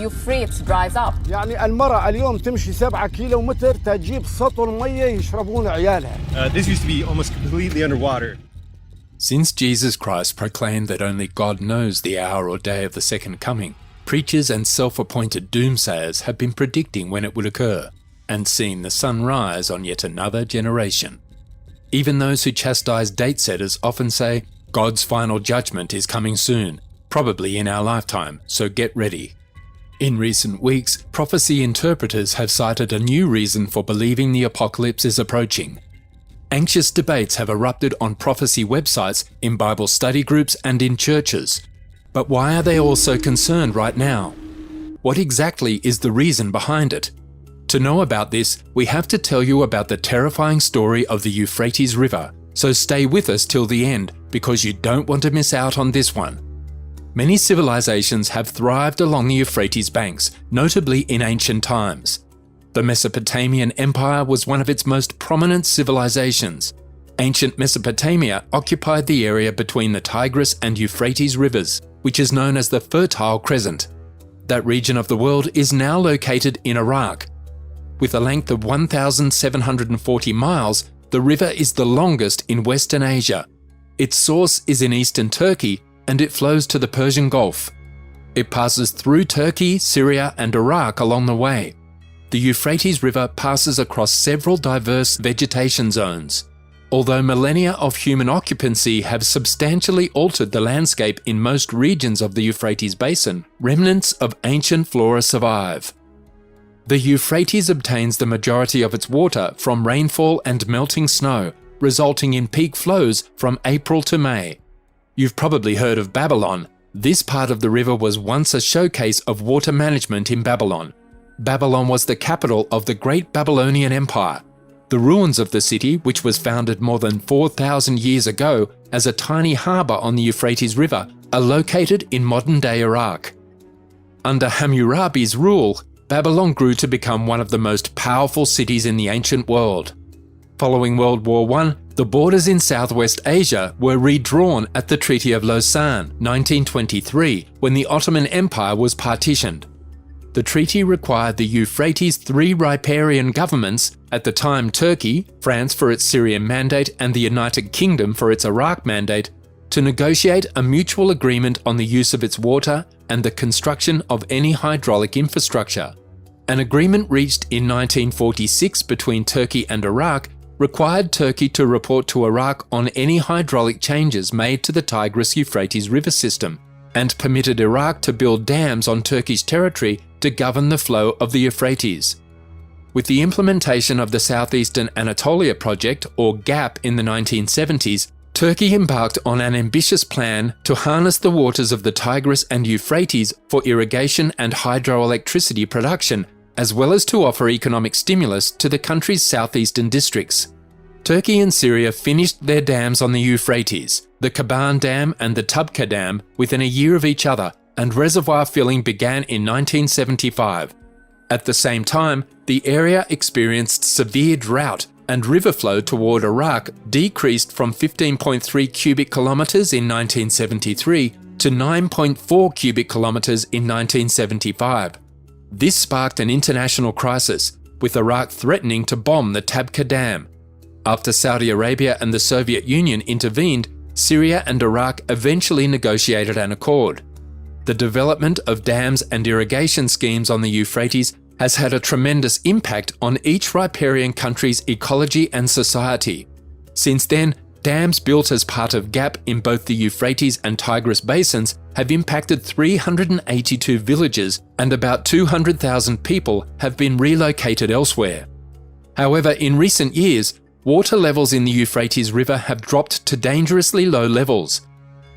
Euphrates dries up. يعني المرأة اليوم تمشي 7 كيلومتر تجيب سطل مية يشربون عيالها. This used to be almost completely underwater. Since Jesus Christ proclaimed that only God knows the hour or day of the second coming, preachers and self-appointed doomsayers have been predicting when it would occur, and seen the sun rise on yet another generation. Even those who chastise date-setters often say, God's final judgment is coming soon, probably in our lifetime, so get ready. In recent weeks, prophecy interpreters have cited a new reason for believing the apocalypse is approaching. Anxious debates have erupted on prophecy websites, in Bible study groups and in churches. But why are they all so concerned right now? What exactly is the reason behind it? To know about this, we have to tell you about the terrifying story of the Euphrates River, so stay with us till the end because you don't want to miss out on this one. Many civilizations have thrived along the Euphrates banks, notably in ancient times. The Mesopotamian Empire was one of its most prominent civilizations. Ancient Mesopotamia occupied the area between the Tigris and Euphrates rivers, which is known as the Fertile Crescent. That region of the world is now located in Iraq. With a length of 1,740 miles, the river is the longest in Western Asia. Its source is in eastern Turkey, and it flows to the Persian Gulf. It passes through Turkey, Syria, and Iraq along the way. The Euphrates River passes across several diverse vegetation zones. Although millennia of human occupancy have substantially altered the landscape in most regions of the Euphrates basin, remnants of ancient flora survive. The Euphrates obtains the majority of its water from rainfall and melting snow, resulting in peak flows from April to May. You've probably heard of Babylon. This part of the river was once a showcase of water management in Babylon. Babylon was the capital of the Great Babylonian Empire. The ruins of the city, which was founded more than 4,000 years ago as a tiny harbour on the Euphrates River, are located in modern-day Iraq. Under Hammurabi's rule, Babylon grew to become one of the most powerful cities in the ancient world. Following World War I, the borders in Southwest Asia were redrawn at the Treaty of Lausanne, 1923, when the Ottoman Empire was partitioned. The treaty required the Euphrates' three riparian governments, at the time Turkey, France for its Syrian mandate and the United Kingdom for its Iraq mandate, to negotiate a mutual agreement on the use of its water and the construction of any hydraulic infrastructure. An agreement reached in 1946 between Turkey and Iraq required Turkey to report to Iraq on any hydraulic changes made to the Tigris-Euphrates river system, and permitted Iraq to build dams on Turkish territory to govern the flow of the Euphrates. With the implementation of the Southeastern Anatolia Project, or GAP, in the 1970s, Turkey embarked on an ambitious plan to harness the waters of the Tigris and Euphrates for irrigation and hydroelectricity production, as well as to offer economic stimulus to the country's southeastern districts. Turkey and Syria finished their dams on the Euphrates, the Kaban Dam and the Tubka Dam, within a year of each other, and reservoir filling began in 1975. At the same time, the area experienced severe drought, and river flow toward Iraq decreased from 15.3 cubic kilometers in 1973 to 9.4 cubic kilometers in 1975. This sparked an international crisis, with Iraq threatening to bomb the Tabqa Dam. After Saudi Arabia and the Soviet Union intervened, Syria and Iraq eventually negotiated an accord. The development of dams and irrigation schemes on the Euphrates has had a tremendous impact on each riparian country's ecology and society. Since then, dams built as part of GAP in both the Euphrates and Tigris basins have impacted 382 villages, and about 200,000 people have been relocated elsewhere. However, in recent years, water levels in the Euphrates River have dropped to dangerously low levels.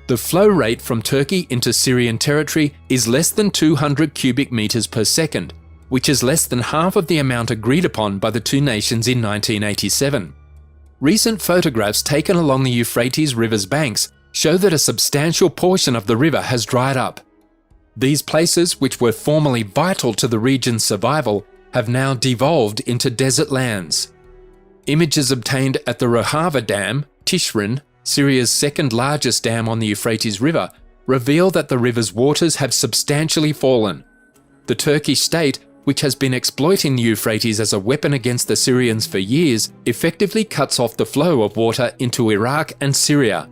The flow rate from Turkey into Syrian territory is less than 200 cubic meters per second, which is less than half of the amount agreed upon by the two nations in 1987. Recent photographs taken along the Euphrates River's banks show that a substantial portion of the river has dried up. These places, which were formerly vital to the region's survival, have now devolved into desert lands. Images obtained at the Rojava Dam, Tishrin, Syria's second largest dam on the Euphrates River, reveal that the river's waters have substantially fallen. The Turkish state, which has been exploiting the Euphrates as a weapon against the Syrians for years, effectively cuts off the flow of water into Iraq and Syria.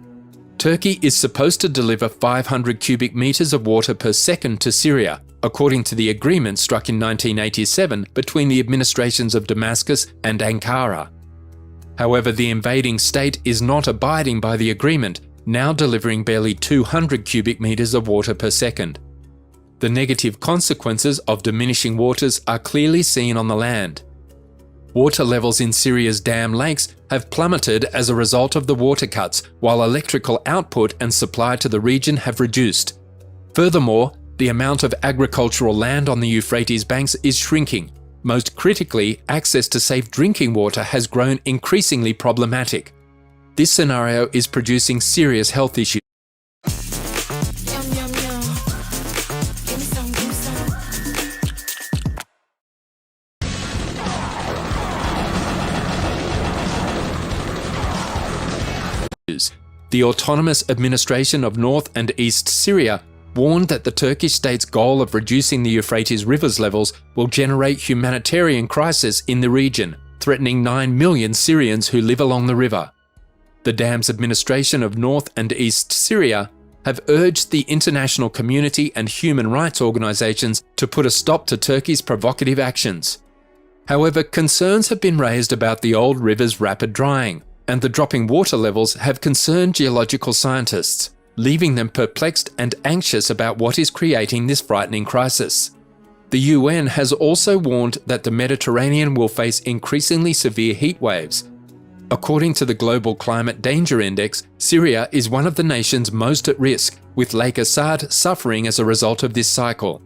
Turkey is supposed to deliver 500 cubic meters of water per second to Syria, according to the agreement struck in 1987 between the administrations of Damascus and Ankara. However, the invading state is not abiding by the agreement, now delivering barely 200 cubic meters of water per second. The negative consequences of diminishing waters are clearly seen on the land. Water levels in Syria's dam lakes have plummeted as a result of the water cuts, while electrical output and supply to the region have reduced. Furthermore, the amount of agricultural land on the Euphrates banks is shrinking. Most critically, access to safe drinking water has grown increasingly problematic. This scenario is producing serious health issues. The Autonomous Administration of North and East Syria warned that the Turkish state's goal of reducing the Euphrates River's levels will generate humanitarian crisis in the region, threatening 9 million Syrians who live along the river. The dam's administration of North and East Syria have urged the international community and human rights organizations to put a stop to Turkey's provocative actions. However, concerns have been raised about the old river's rapid drying, and the dropping water levels have concerned geological scientists, leaving them perplexed and anxious about what is creating this frightening crisis. The UN has also warned that the Mediterranean will face increasingly severe heat waves. According to the Global Climate Danger Index, Syria is one of the nations most at risk, with Lake Assad suffering as a result of this cycle.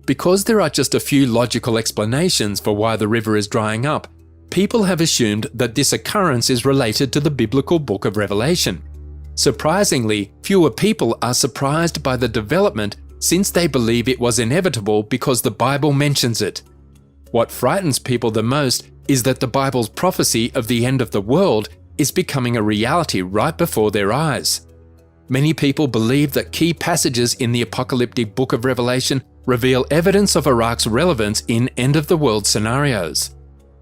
Because there are just a few logical explanations for why the river is drying up, people have assumed that this occurrence is related to the biblical book of Revelation. Surprisingly, fewer people are surprised by the development since they believe it was inevitable because the Bible mentions it. What frightens people the most is that the Bible's prophecy of the end of the world is becoming a reality right before their eyes. Many people believe that key passages in the apocalyptic book of Revelation reveal evidence of Iraq's relevance in end-of-the-world scenarios.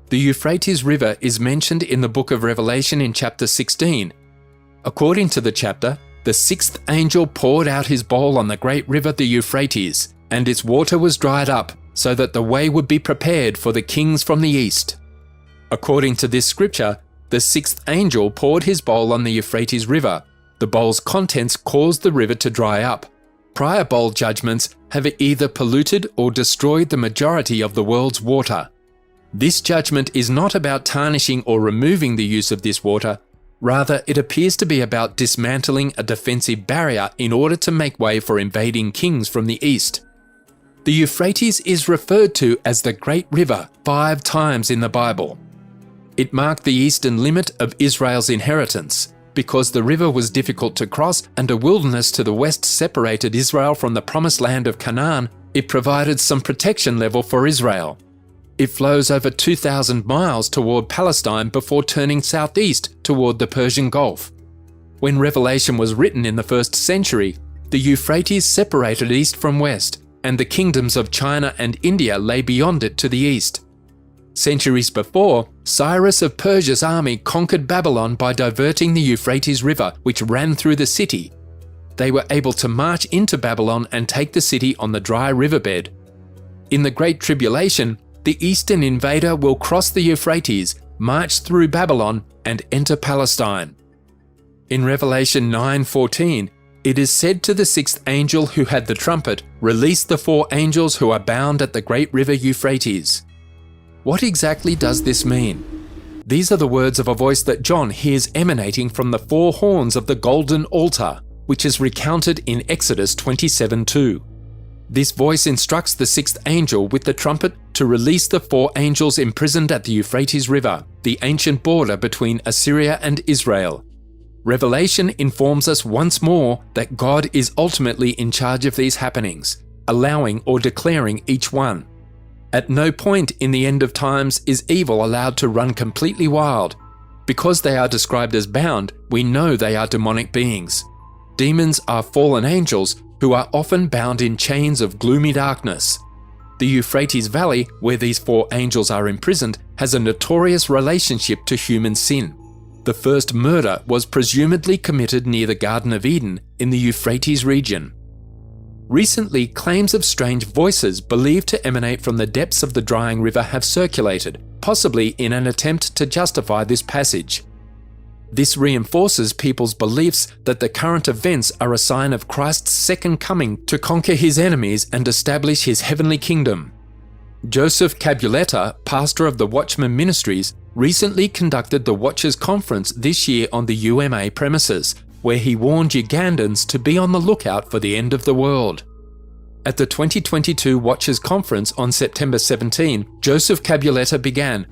The Euphrates River is mentioned in the book of Revelation in chapter 16. According to the chapter, the sixth angel poured out his bowl on the great river the Euphrates, and its water was dried up, so that the way would be prepared for the kings from the east. According to this scripture, the sixth angel poured his bowl on the Euphrates River. The bowl's contents caused the river to dry up. Prior bowl judgments have either polluted or destroyed the majority of the world's water. This judgment is not about tarnishing or removing the use of this water. Rather, it appears to be about dismantling a defensive barrier in order to make way for invading kings from the east. The Euphrates is referred to as the Great River 5 times in the Bible. It marked the eastern limit of Israel's inheritance. Because the river was difficult to cross and a wilderness to the west separated Israel from the promised land of Canaan, it provided some protection level for Israel. It flows over 2,000 miles toward Palestine before turning southeast toward the Persian Gulf. When Revelation was written in the 1st century, the Euphrates separated east from west, and the kingdoms of China and India lay beyond it to the east. Centuries before, Cyrus of Persia's army conquered Babylon by diverting the Euphrates River, which ran through the city. They were able to march into Babylon and take the city on the dry riverbed. In the Great Tribulation, the eastern invader will cross the Euphrates, march through Babylon, and enter Palestine. In Revelation 9:14, it is said to the sixth angel who had the trumpet, "Release the 4 angels who are bound at the great river Euphrates." What exactly does this mean? These are the words of a voice that John hears emanating from the 4 horns of the golden altar, which is recounted in Exodus 27:2. This voice instructs the 6th angel with the trumpet to release the 4 angels imprisoned at the Euphrates River, the ancient border between Assyria and Israel. Revelation informs us once more that God is ultimately in charge of these happenings, allowing or declaring each one. At no point in the end of times is evil allowed to run completely wild. Because they are described as bound, we know they are demonic beings. Demons are fallen angels who are often bound in chains of gloomy darkness. the Euphrates Valley, where these 4 angels are imprisoned, has a notorious relationship to human sin. The first murder was presumably committed near the Garden of Eden in the Euphrates region. Recently, claims of strange voices believed to emanate from the depths of the drying river have circulated, possibly in an attempt to justify this passage. This reinforces people's beliefs that the current events are a sign of Christ's second coming to conquer his enemies and establish his heavenly kingdom. Joseph Cabuletta, pastor of the Watchman Ministries, recently conducted the Watchers Conference this year on the UMA premises, where he warned Ugandans to be on the lookout for the end of the world. At the 2022 Watchers Conference on September 17, Joseph Cabuletta began,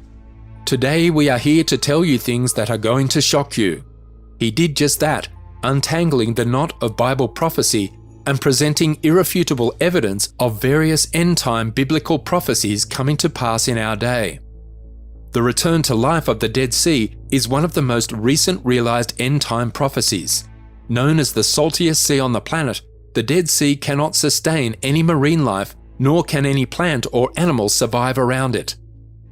"Today we are here to tell you things that are going to shock you." He did just that, untangling the knot of Bible prophecy and presenting irrefutable evidence of various end-time biblical prophecies coming to pass in our day. The return to life of the Dead Sea is one of the most recent realized end-time prophecies. Known as the saltiest sea on the planet, the Dead Sea cannot sustain any marine life, nor can any plant or animal survive around it.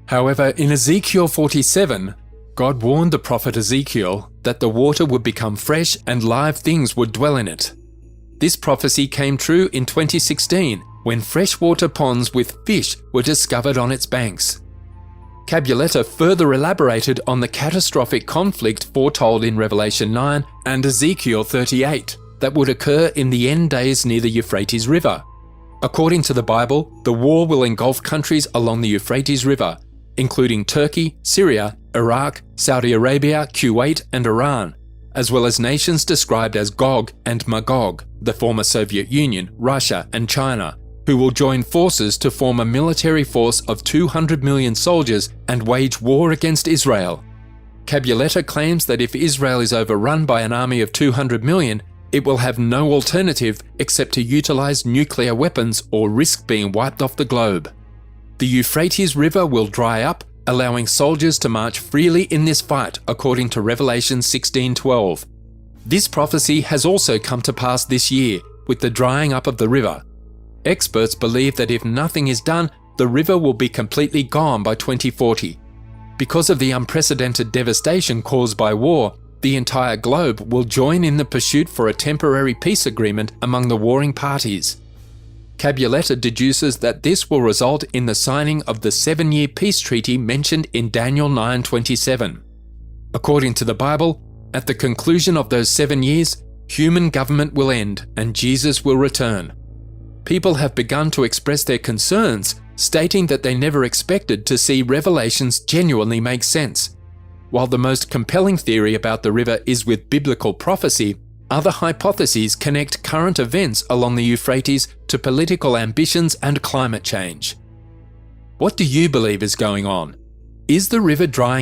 However, in Ezekiel 47, God warned the prophet Ezekiel that the water would become fresh and live things would dwell in it. This prophecy came true in 2016 when freshwater ponds with fish were discovered on its banks. Cabuletta further elaborated on the catastrophic conflict foretold in Revelation 9 and Ezekiel 38 that would occur in the end days near the Euphrates River. According to the Bible, the war will engulf countries along the Euphrates River, including Turkey, Syria, Iraq, Saudi Arabia, Kuwait, and Iran, as well as nations described as Gog and Magog, the former Soviet Union, Russia, and China, who will join forces to form a military force of 200 million soldiers and wage war against Israel. Cabuletta claims that if Israel is overrun by an army of 200 million, it will have no alternative except to utilize nuclear weapons or risk being wiped off the globe. The Euphrates River will dry up, allowing soldiers to march freely in this fight, according to Revelation 16:12. This prophecy has also come to pass this year, with the drying up of the river. Experts believe that if nothing is done, the river will be completely gone by 2040. Because of the unprecedented devastation caused by war, the entire globe will join in the pursuit for a temporary peace agreement among the warring parties. Cabuletta deduces that this will result in the signing of the 7-year peace treaty mentioned in Daniel 9:27. According to the Bible, at the conclusion of those 7 years, human government will end and Jesus will return. People have begun to express their concerns, stating that they never expected to see revelations genuinely make sense. While the most compelling theory about the river is with biblical prophecy, other hypotheses connect current events along the Euphrates to political ambitions and climate change. What do you believe is going on? Is the river drying